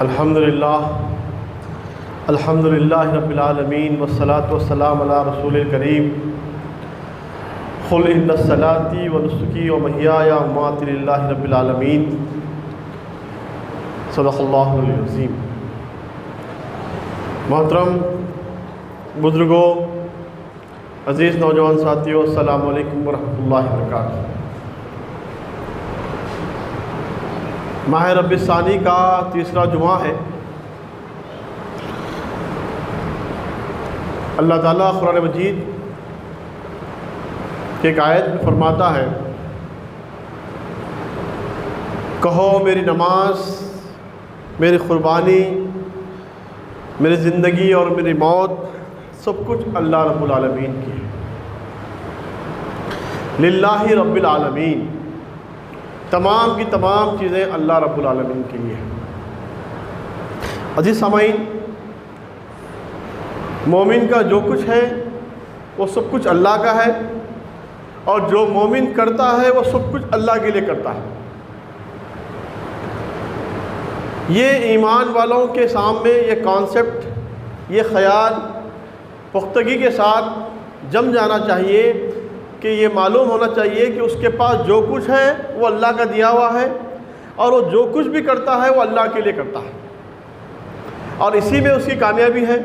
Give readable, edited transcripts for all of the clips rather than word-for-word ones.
الحمدللہ رب العالمین والصلاة والسلام علی رسول الکریم قل ان صلاتي ونسکی ومحیاي ومماتی للہ رب العالمین صدق اللہ العظیم۔ محترم بزرگوں، عزیز نوجوان ساتھیوں، السلام علیکم ورحمۃ اللہ وبرکاتہ۔ ماہ ربیع الثانی کا تیسرا جمعہ ہے۔ اللہ تعالیٰ قرآن مجید کی ایک آیت میں فرماتا ہے، کہو میری نماز، میری قربانی، میری زندگی اور میری موت سب کچھ اللہ رب العالمین کی ہے۔ للہ رب العالمین، تمام کی تمام چیزیں اللہ رب العالمین کے لیے ہیں۔ عزیز سامعین، مومن کا جو کچھ ہے وہ سب کچھ اللہ کا ہے، اور جو مومن کرتا ہے وہ سب کچھ اللہ کے لیے کرتا ہے۔ یہ ایمان والوں کے سامنے یہ کانسیپٹ، یہ خیال پختگی کے ساتھ جم جانا چاہیے کہ یہ معلوم ہونا چاہیے کہ اس کے پاس جو کچھ ہے وہ اللہ کا دیا ہوا ہے، اور وہ جو کچھ بھی کرتا ہے وہ اللہ کے لیے کرتا ہے، اور اسی میں اس کی کامیابی ہے۔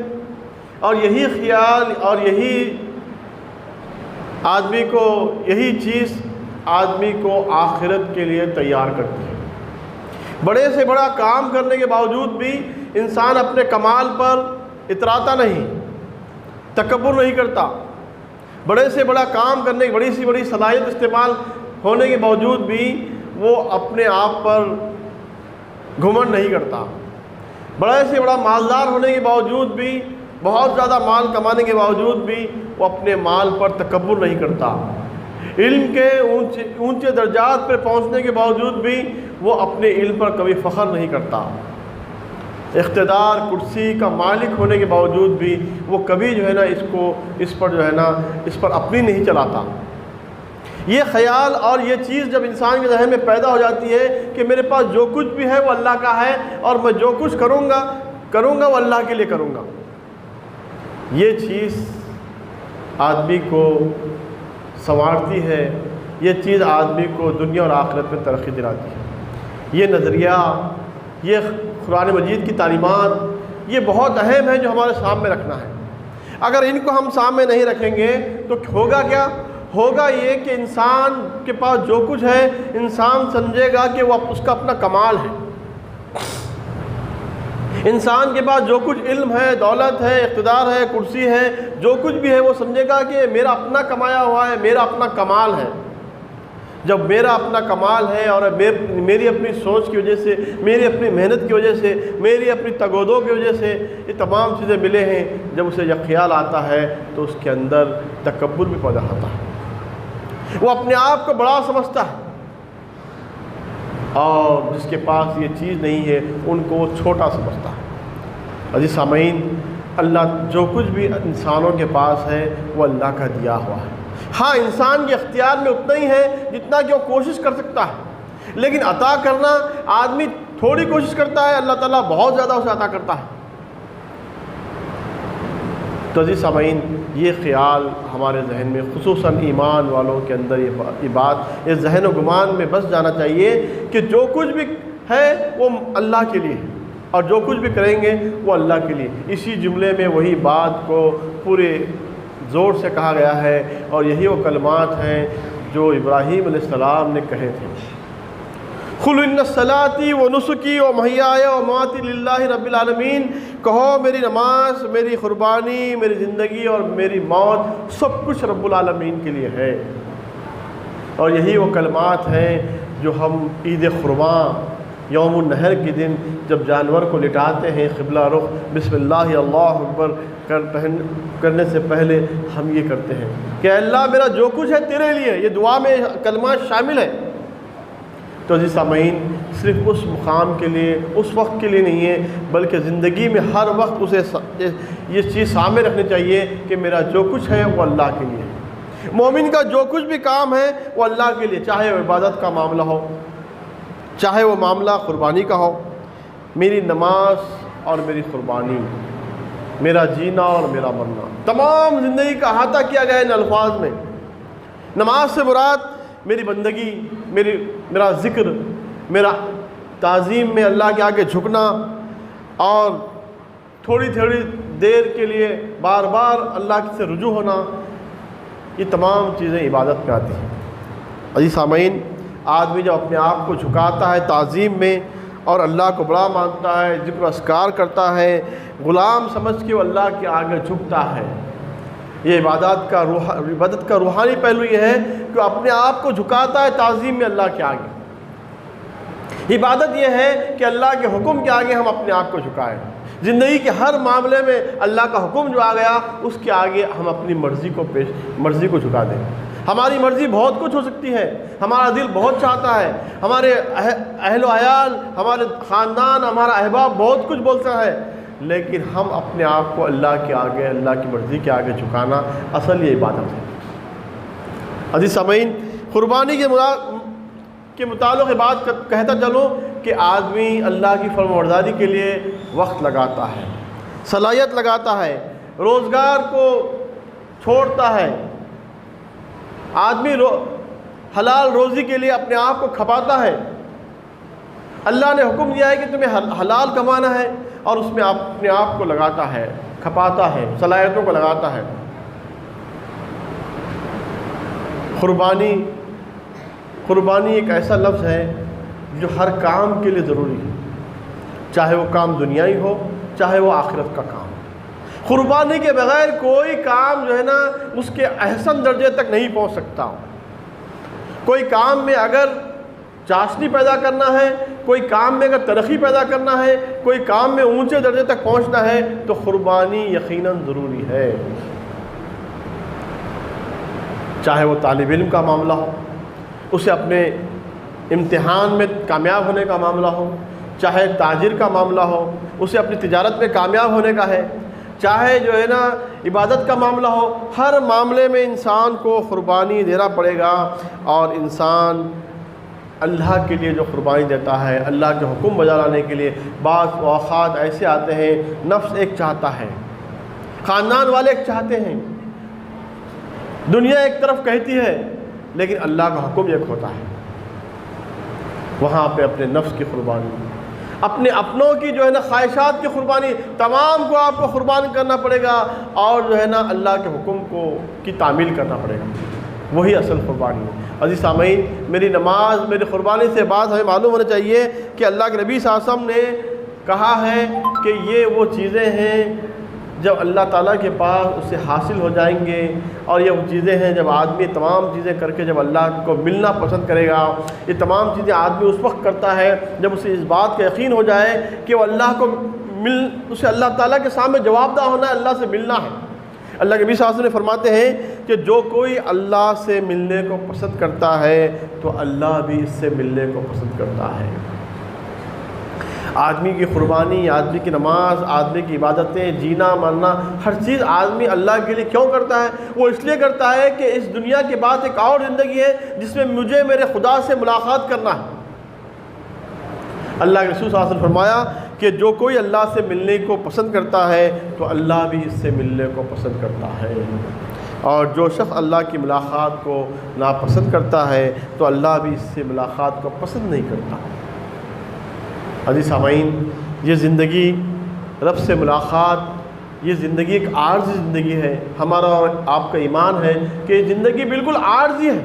اور یہی خیال اور یہی چیز آدمی کو آخرت کے لیے تیار کرتی ہے۔ بڑے سے بڑا کام کرنے کے باوجود بھی انسان اپنے کمال پر اتراتا نہیں، تکبر نہیں کرتا۔ بڑے سے بڑا کام کرنے کی بڑی سی بڑی صلاحیت استعمال ہونے کے باوجود بھی وہ اپنے آپ پر گھمنڈ نہیں کرتا۔ بڑے سے بڑا مالدار ہونے کے باوجود بھی، بہت زیادہ مال کمانے کے باوجود بھی وہ اپنے مال پر تکبر نہیں کرتا۔ علم کے اونچے درجات پر پہنچنے کے باوجود بھی وہ اپنے علم پر کبھی فخر نہیں کرتا۔ اقتدار، کرسی کا مالک ہونے کے باوجود بھی وہ کبھی اس پر اپنی نہیں چلاتا۔ یہ خیال اور یہ چیز جب انسان کے ذہن میں پیدا ہو جاتی ہے کہ میرے پاس جو کچھ بھی ہے وہ اللہ کا ہے، اور میں جو کچھ کروں گا وہ اللہ کے لیے کروں گا، یہ چیز آدمی کو سنوارتی ہے، یہ چیز آدمی کو دنیا اور آخرت میں ترقی دلاتی ہے۔ یہ نظریہ، یہ قرآن مجید کی تعلیمات، یہ بہت اہم ہے جو ہمارے سامنے رکھنا ہے۔ اگر ان کو ہم سامنے نہیں رکھیں گے تو ہوگا کیا؟ ہوگا یہ کہ انسان کے پاس جو کچھ ہے انسان سمجھے گا کہ وہ اس کا اپنا کمال ہے۔ انسان کے پاس جو کچھ علم ہے، دولت ہے، اقتدار ہے، کرسی ہے، جو کچھ بھی ہے وہ سمجھے گا کہ میرا اپنا کمایا ہوا ہے، میرا اپنا کمال ہے۔ جب میرا اپنا کمال ہے اور میری اپنی سوچ کی وجہ سے، میری اپنی محنت کی وجہ سے، میری اپنی تگودوں کی وجہ سے یہ تمام چیزیں ملے ہیں، جب اسے یہ خیال آتا ہے تو اس کے اندر تکبر بھی پیدا ہوتا ہے۔ وہ اپنے آپ کو بڑا سمجھتا ہے، اور جس کے پاس یہ چیز نہیں ہے ان کو وہ چھوٹا سمجھتا ہے۔ عزیز سامعین، اللہ جو کچھ بھی انسانوں کے پاس ہے وہ اللہ کا دیا ہوا ہے۔ ہاں، انسان کے اختیار میں اتنا ہی ہے جتنا کہ وہ کوشش کر سکتا ہے، لیکن عطا کرنا آدمی تھوڑی کوشش کرتا ہے، اللہ تعالیٰ بہت زیادہ اسے عطا کرتا ہے۔ تو عزیز سامعین، یہ خیال ہمارے ذہن میں، خصوصاً ایمان والوں کے اندر یہ بات اس ذہن و گمان میں بس جانا چاہیے کہ جو کچھ بھی ہے وہ اللہ کے لیے ہے، اور جو کچھ بھی کریں گے وہ اللہ کے لیے۔ اسی جملے میں وہی بات کو پورے زور سے کہا گیا ہے، اور یہی وہ کلمات ہیں جو ابراہیم علیہ السلام نے کہے تھے۔ قل ان صلاتي ونسکی ومحیاي ومماتی للہ رب العالمین، کہو میری نماز، میری قربانی، میری زندگی اور میری موت سب کچھ رب العالمین کے لیے ہے۔ اور یہی وہ کلمات ہیں جو ہم عید قربان، یوم النحر کے دن جب جانور کو لٹاتے ہیں قبلہ رخ، بسم اللہ اللہ اکبر کرنے سے پہلے ہم یہ کرتے ہیں کہ اللہ میرا جو کچھ ہے تیرے لیے۔ یہ دعا میں کلمات شامل ہے۔ تو عزیز سامعین، صرف اس مقام کے لیے، اس وقت کے لیے نہیں ہے، بلکہ زندگی میں ہر وقت اسے یہ چیز سامنے رکھنی چاہیے کہ میرا جو کچھ ہے وہ اللہ کے لیے ہے۔ مومن کا جو کچھ بھی کام ہے وہ اللہ کے لیے، چاہے وہ عبادت کا معاملہ ہو، چاہے وہ معاملہ قربانی کا ہو، میری نماز اور میری قربانی، میرا جینا اور میرا مرنا، تمام زندگی کا احاطہ کیا گیا ان الفاظ میں۔ نماز سے مراد میری بندگی، میرا ذکر، میرا تعظیم میں اللہ کے آگے جھکنا، اور تھوڑی تھوڑی دیر کے لیے بار بار اللہ سے رجوع ہونا، یہ تمام چیزیں عبادت میں آتی ہیں۔ عزیز سامعین، آدمی جب اپنے آپ کو جھکاتا ہے تعظیم میں اور اللہ کو بڑا مانتا ہے، ذکر و اذکار کرتا ہے، غلام سمجھ کے وہ اللہ کے آگے جھکتا ہے، یہ عبادت کا روحانی پہلو یہ ہے کہ اپنے آپ کو جھکاتا ہے تعظیم میں اللہ کے آگے۔ عبادت یہ ہے کہ اللہ کے حکم کے آگے ہم اپنے آپ کو جھکائیں، زندگی کے ہر معاملے میں اللہ کا حکم جو آ گیا اس کے آگے ہم اپنی مرضی کو جھکا دیں۔ ہماری مرضی بہت کچھ ہو سکتی ہے، ہمارا دل بہت چاہتا ہے، ہمارے اہل و عیال، ہمارے خاندان، ہمارا احباب بہت کچھ بولتا ہے، لیکن ہم اپنے آپ کو اللہ کے آگے، اللہ کی مرضی کے آگے جھکانا، اصل یہ عبادت ہے۔ عزیز سامعین، قربانی کے متعلق یہ بات کہتا چلوں کہ آدمی اللہ کی فرمانبرداری کے لیے وقت لگاتا ہے، صلاحیت لگاتا ہے، روزگار کو چھوڑتا ہے، آدمی حلال روزی کے لیے اپنے آپ کو کھپاتا ہے۔ اللہ نے حکم دیا ہے کہ تمہیں حلال کمانا ہے اور اس میں اپنے آپ کو لگاتا ہے، کھپاتا ہے، صلاحیتوں کو لگاتا ہے۔ قربانی ایک ایسا لفظ ہے جو ہر کام کے لیے ضروری ہے، چاہے وہ کام دنیائی ہو، چاہے وہ آخرت کا کام۔ قربانی کے بغیر کوئی کام جو ہے نا اس کے احسن درجے تک نہیں پہنچ سکتا۔ کوئی کام میں اگر چاشنی پیدا کرنا ہے، کوئی کام میں اگر ترقی پیدا کرنا ہے، کوئی کام میں اونچے درجے تک پہنچنا ہے تو قربانی یقیناً ضروری ہے۔ چاہے وہ طالب علم کا معاملہ ہو، اسے اپنے امتحان میں کامیاب ہونے کا معاملہ ہو، چاہے تاجر کا معاملہ ہو، اسے اپنی تجارت میں کامیاب ہونے کا ہے، چاہے جو ہے نا عبادت کا معاملہ ہو، ہر معاملے میں انسان کو قربانی دینا پڑے گا۔ اور انسان اللہ کے لیے جو قربانی دیتا ہے، اللہ کے حکم بجا لانے کے لیے، بعض اوقات ایسے آتے ہیں نفس ایک چاہتا ہے، خاندان والے ایک چاہتے ہیں، دنیا ایک طرف کہتی ہے، لیکن اللہ کا حکم ایک ہوتا ہے۔ وہاں پہ اپنے نفس کی قربانی، اپنے اپنوں کی جو ہے نا خواہشات کی قربانی، تمام کو آپ کو قربان کرنا پڑے گا، اور جو ہے نا اللہ کے حکم کی تعمیل کرنا پڑے گا، وہی اصل قربانی ہے۔ عزیز سامعین، میری نماز، میری قربانی سے بات ہمیں معلوم ہونا چاہیے کہ اللہ کے نبی صلی اللہ علیہ وسلم نے کہا ہے کہ یہ وہ چیزیں ہیں جب اللہ تعالیٰ کے پاس اسے حاصل ہو جائیں گے، اور یہ وہ چیزیں ہیں جب آدمی تمام چیزیں کر کے جب اللہ کو ملنا پسند کرے گا۔ یہ تمام چیزیں آدمی اس وقت کرتا ہے جب اسے اس بات کا یقین ہو جائے کہ وہ اللہ کو اسے اللہ تعالیٰ کے سامنے جواب دہ ہونا ہے، اللہ سے ملنا ہے۔ اللہ کے نبی صلی اللہ علیہ وسلم فرماتے ہیں کہ جو کوئی اللہ سے ملنے کو پسند کرتا ہے تو اللہ بھی اس سے ملنے کو پسند کرتا ہے۔ آدمی کی قربانی، آدمی کی نماز، آدمی کی عبادتیں، جینا مرنا، ہر چیز آدمی اللہ کے لیے کیوں کرتا ہے؟ وہ اس لیے کرتا ہے کہ اس دنیا کے بعد ایک اور زندگی ہے جس میں مجھے میرے خدا سے ملاقات کرنا ہے۔ اللہ کے رسول صلی اللہ علیہ وسلم فرمایا کہ جو کوئی اللہ سے ملنے کو پسند کرتا ہے تو اللہ بھی اس سے ملنے کو پسند کرتا ہے، اور جو شخص اللہ کی ملاقات کو ناپسند کرتا ہے تو اللہ بھی اس سے ملاقات کو پسند نہیں کرتا۔ عزیز سامعین، یہ زندگی رب سے ملاقات، یہ زندگی ایک عارضی زندگی ہے۔ ہمارا اور آپ کا ایمان ہے کہ یہ زندگی بالکل عارضی ہے،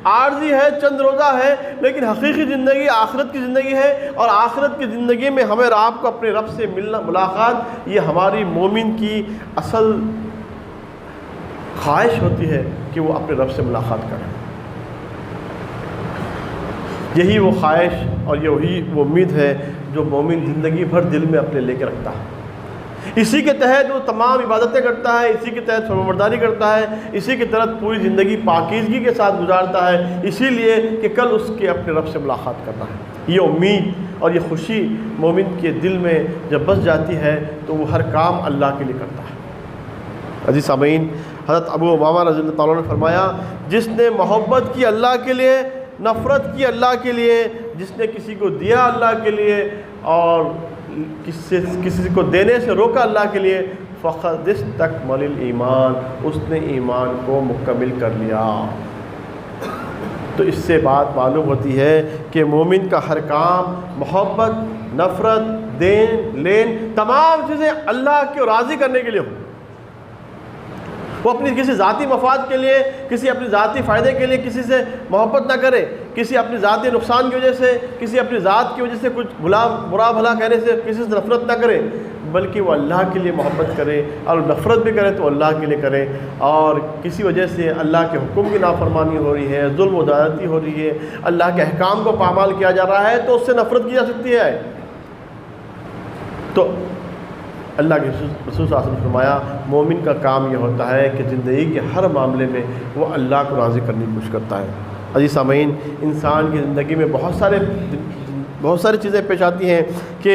عارضی ہے، چند روزہ ہے، لیکن حقیقی زندگی آخرت کی زندگی ہے، اور آخرت کی زندگی میں ہمیں اور آپ کو اپنے رب سے ملنا، ملاقات، یہ ہماری مومن کی اصل خواہش ہوتی ہے کہ وہ اپنے رب سے ملاقات کرے۔ یہی وہ خواہش اور یہی وہ امید ہے جو مومن زندگی بھر دل میں اپنے لے کے رکھتا ہے۔ اسی کے تحت وہ تمام عبادتیں کرتا ہے، اسی کے تحت فرمانبرداری کرتا ہے، اسی کے تحت پوری زندگی پاکیزگی کے ساتھ گزارتا ہے، اسی لیے کہ کل اس کے اپنے رب سے ملاقات کرنا ہے۔ یہ امید اور یہ خوشی مومن کے دل میں جب بس جاتی ہے تو وہ ہر کام اللہ کے لیے کرتا ہے۔ عزیز سامعین، حضرت ابو امامہ رضی اللہ تعالیٰ نے فرمایا، جس نے محبت کی اللہ کے لیے، نفرت کی اللہ کے لیے، جس نے کسی کو دیا اللہ کے لیے اور کسی کو دینے سے روکا اللہ کے لیے، فقد استکمل الایمان، اس نے ایمان کو مکمل کر لیا۔ تو اس سے بات معلوم ہوتی ہے کہ مومن کا ہر کام محبت، نفرت، دین لین، تمام چیزیں اللہ کو راضی کرنے کے لیے ہو۔ وہ اپنی کسی ذاتی مفاد کے لیے، کسی اپنی ذاتی فائدے کے لیے کسی سے محبت نہ کرے، کسی اپنی ذاتی نقصان کی وجہ سے، کسی اپنی ذات کی وجہ سے کچھ برا بھلا کہنے سے کسی سے نفرت نہ کرے، بلکہ وہ اللہ کے لیے محبت کرے، اور نفرت بھی کرے تو اللہ کے لیے کرے۔ اور کسی وجہ سے اللہ کے حکم کی نافرمانی ہو رہی ہے، ظلم و زیادتی ہو رہی ہے، اللہ کے احکام کو پامال کیا جا رہا ہے، تو اس سے نفرت کی جا سکتی ہے۔ تو اللہ کے رسول صلی اللہ علیہ وسلم نے فرمایا مومن کا کام یہ ہوتا ہے کہ زندگی کے ہر معاملے میں وہ اللہ کو راضی کرنے کی کوشش کرتا ہے۔ عزیز سامعین، انسان کی زندگی میں بہت ساری چیزیں پیش آتی ہیں کہ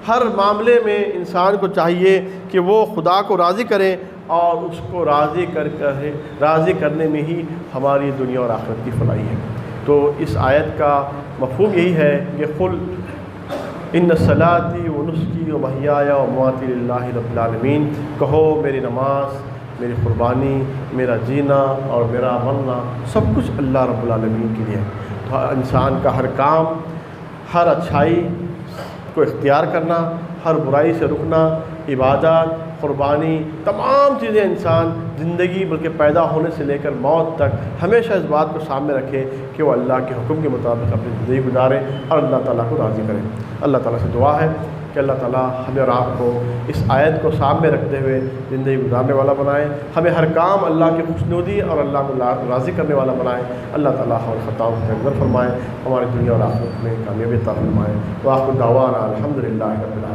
ہر معاملے میں انسان کو چاہیے کہ وہ خدا کو راضی کرے، اور اس کو راضی کرنے میں ہی ہماری دنیا اور آخرت کی فلاحی ہے۔ تو اس آیت کا مفہوم یہی ہے کہ قل ان صلاتی و نسکی و محیای و مماتی للہ رب العالمین، کہو میری نماز، میری قربانی، میرا جینا اور میرا مرنا سب کچھ اللہ رب العالمین کے لیے ہے۔ تو انسان کا ہر کام، ہر اچھائی کو اختیار کرنا، ہر برائی سے رکنا، عبادات، قربانی، تمام چیزیں انسان زندگی بلکہ پیدا ہونے سے لے کر موت تک ہمیشہ اس بات کو سامنے رکھے کہ وہ اللہ کے حکم کے مطابق اپنی زندگی گزارے اور اللہ تعالیٰ کو راضی کرے۔ اللہ تعالیٰ سے دعا ہے کہ اللہ تعالیٰ ہمیں اور آپ کو اس آیت کو سامنے رکھتے ہوئے زندگی گزارنے والا بنائے، ہمیں ہر کام اللہ کی خوشنودی اور اللہ کو راضی کرنے والا بنائے۔ اللہ تعالیٰ ہمارے خطاؤں کو درگزر فرمائے، ہماری دنیا اور آخرت میں کامیابی عطا فرمائے۔ وآخر دعوانا الحمدللہ رب العالمین۔